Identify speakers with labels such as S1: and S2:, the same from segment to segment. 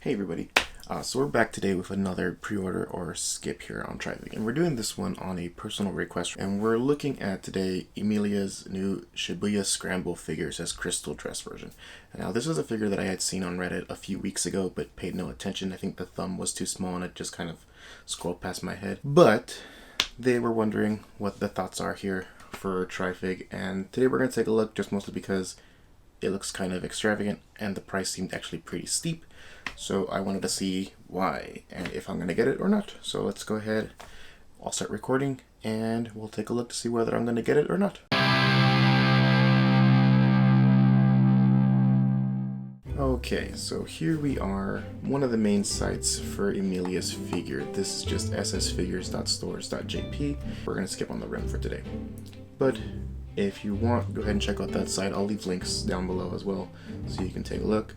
S1: Hey everybody, so we're back today with another pre-order or skip here on TriFig, and we're doing this one on a personal request, and we're looking at today Emilia's new Shibuya Scramble figures as crystal dress version. Now this is a figure that I had seen on Reddit a few weeks ago but paid no attention. I think the thumb was too small and it just kind of scrolled past my head, but they were wondering what the thoughts are here for TriFig, and today we're going to take a look just mostly because it looks kind of extravagant and the price seemed actually pretty steep. So I wanted to see why and if I'm going to get it or not. So let's go ahead, I'll start recording and we'll take a look to see whether I'm going to get it or not. Okay, so here we are, one of the main sites for Emilia's figure. This is just ssfigures.stores.jp. We're going to skip on the rem for today. But if you want, go ahead and check out that site. I'll leave links down below as well so you can take a look.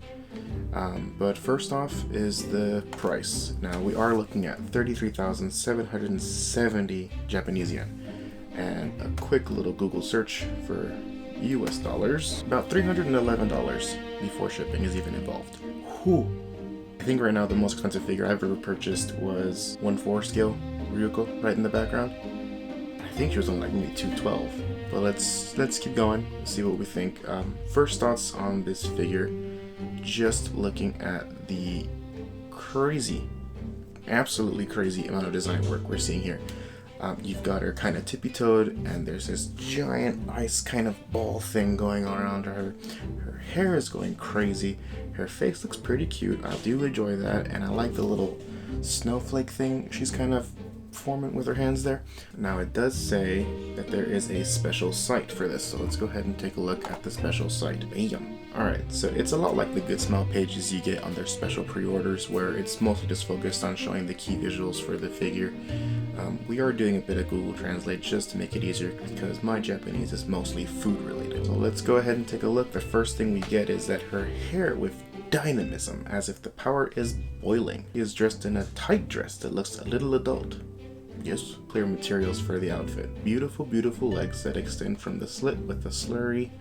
S1: But first off is the price. Now we are looking at 33,770 Japanese yen, and a quick little Google search for US dollars, about $311 before shipping is even involved. Whew. I think right now the most expensive figure I've ever purchased was 1/4 scale Ryuko right in the background. I think she was on like maybe 212. But let's keep going, see what we think. First thoughts on this figure. Just looking at the crazy, absolutely crazy amount of design work we're seeing here. You've got her kind of tippy-toed, and there's this giant ice kind of ball thing going on around her. Her hair is going crazy. Her face looks pretty cute. I do enjoy that, and I like the little snowflake thing she's kind of forming with her hands there. Now it does say that there is a special site for this, so let's go ahead and take a look at the special site. Bam! Alright, so it's a lot like the Good Smile pages you get on their special pre-orders, where it's mostly just focused on showing the key visuals for the figure. We are doing a bit of Google Translate just to make it easier because my Japanese is mostly food related. So let's go ahead and take a look. The first thing we get is that her hair with dynamism, as if the power is boiling. She is dressed in a tight dress that looks a little adult. Yes, clear materials for the outfit. Beautiful, beautiful legs that extend from the slit with the slurry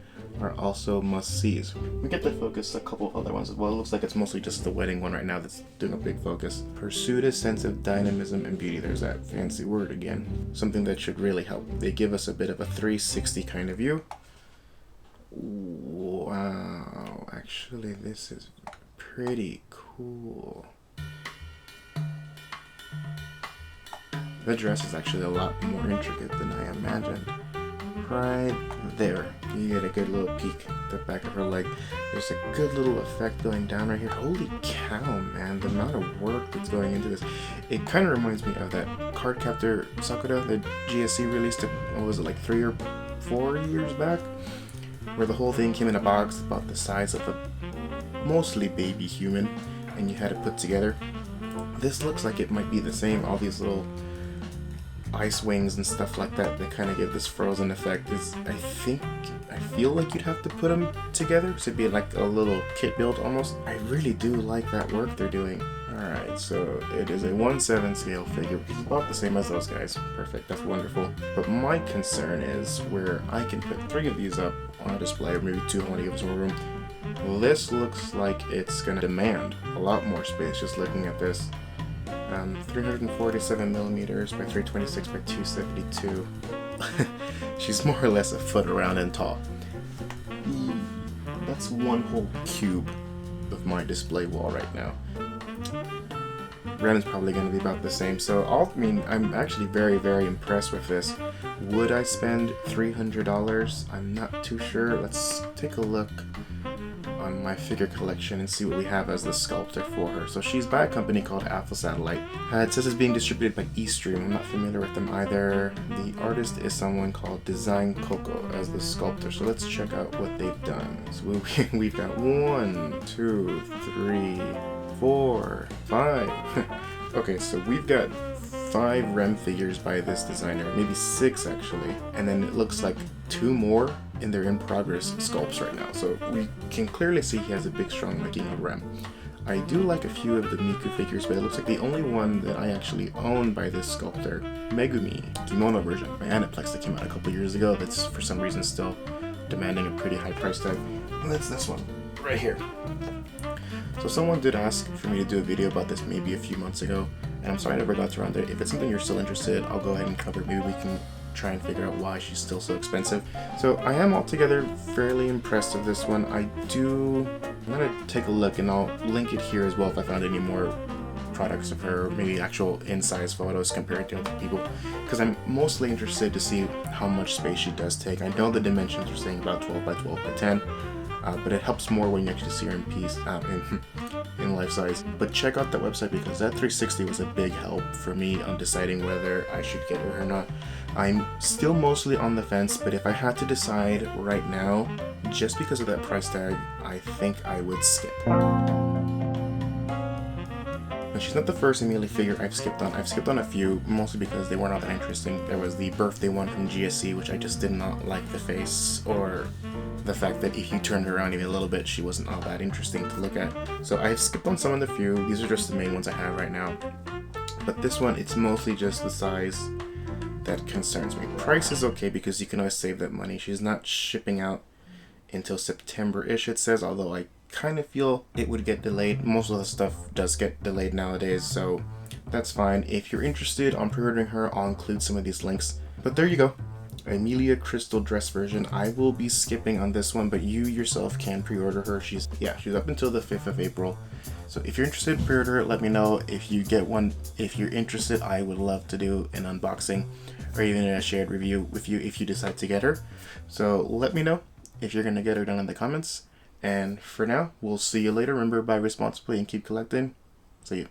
S1: are also must-sees. We get to focus a couple of other ones as well. It looks like it's mostly just the wedding one right now that's doing a big focus. Pursued a sense of dynamism and beauty. There's that fancy word again. Something that should really help. They give us a bit of a 360 kind of view. Wow, actually this is pretty cool. The dress is actually a lot more intricate than I imagined. Right there, you get a good little peek at the back of her leg. There's a good little effect going down right here. Holy cow, man, the amount of work that's going into this. It kind of reminds me of that Cardcaptor Sakura that GSC released, what was it, like 3 or 4 years back? Where the whole thing came in a box about the size of a mostly baby human, and you had it put together. This looks like it might be the same. All these little ice wings and stuff like that kind of give this frozen effect. I feel like you'd have to put them together to be like a little kit build almost. I really do like that work they're doing. Alright, so it is a 1/7 scale figure, which is about the same as those guys. Perfect, that's wonderful. But my concern is where I can put 3 of these up on a display, or maybe 2, I want to give us more room. Well, this looks like it's going to demand a lot more space just looking at this. 347 millimeters by 326 by 272. She's more or less a foot around and tall. That's one whole cube of my display wall right now. Rem is probably going to be about the same, so I'm actually very, very impressed with this. Would I spend $300? I'm not too sure. Let's take a look on my figure collection and see what we have as the sculptor for her. So she's by a company called Alpha Satellite. It says it's being distributed by Eastream. I'm not familiar with them either. The artist is someone called Design Coco as the sculptor. So let's check out what they've done. So we've got 1, 2, 3, 4, 5. Okay, so we've got 5 rem figures by this designer, maybe 6 actually, and then it looks like 2 more in their in-progress sculpts right now. So we can clearly see he has a big strong liking of rem. I do like a few of the Miku figures, but it looks like the only one that I actually own by this sculptor, Megumi, kimono version by Aniplex that came out a couple years ago, that's for some reason still demanding a pretty high price tag. And that's this one right here. So someone did ask for me to do a video about this maybe a few months ago, and I'm sorry I never got to around it. If it's something you're still interested, I'll go ahead and cover it. Maybe we can try and figure out why she's still so expensive. So I am altogether fairly impressed with this one. I'm gonna take a look, and I'll link it here as well if I found any more products of her, maybe actual in-size photos compared to other people, because I'm mostly interested to see how much space she does take. I know the dimensions are saying about 12 by 12 by 10, but it helps more when you actually see her in piece, in life size. But check out that website, because that 360 was a big help for me on deciding whether I should get her or not. I'm still mostly on the fence, but if I had to decide right now, just because of that price tag, I think I would skip. Now, she's not the first Emilia figure I've skipped on. I've skipped on a few, mostly because they were not that interesting. There was the birthday one from GSC, which I just did not like the face, or the fact that if you turned her around even a little bit, she wasn't all that interesting to look at. So I've skipped on some of the few. These are just the main ones I have right now. But this one, it's mostly just the size that concerns me. Price is okay because you can always save that money. She's not shipping out until September-ish, it says, although I kind of feel it would get delayed. Most of the stuff does get delayed nowadays, so that's fine. If you're interested on pre-ordering her, I'll include some of these links. But there you go. Emilia Crystal dress version. I will be skipping on this one, but you yourself can pre-order her. She's up until the 5th of April. So if you're interested, pre-order it. Let me know if you get one. If you're interested, I would love to do an unboxing or even a shared review with you if you decide to get her. So let me know if you're going to get her down in the comments. And for now, we'll see you later. Remember, buy responsibly and keep collecting. See you.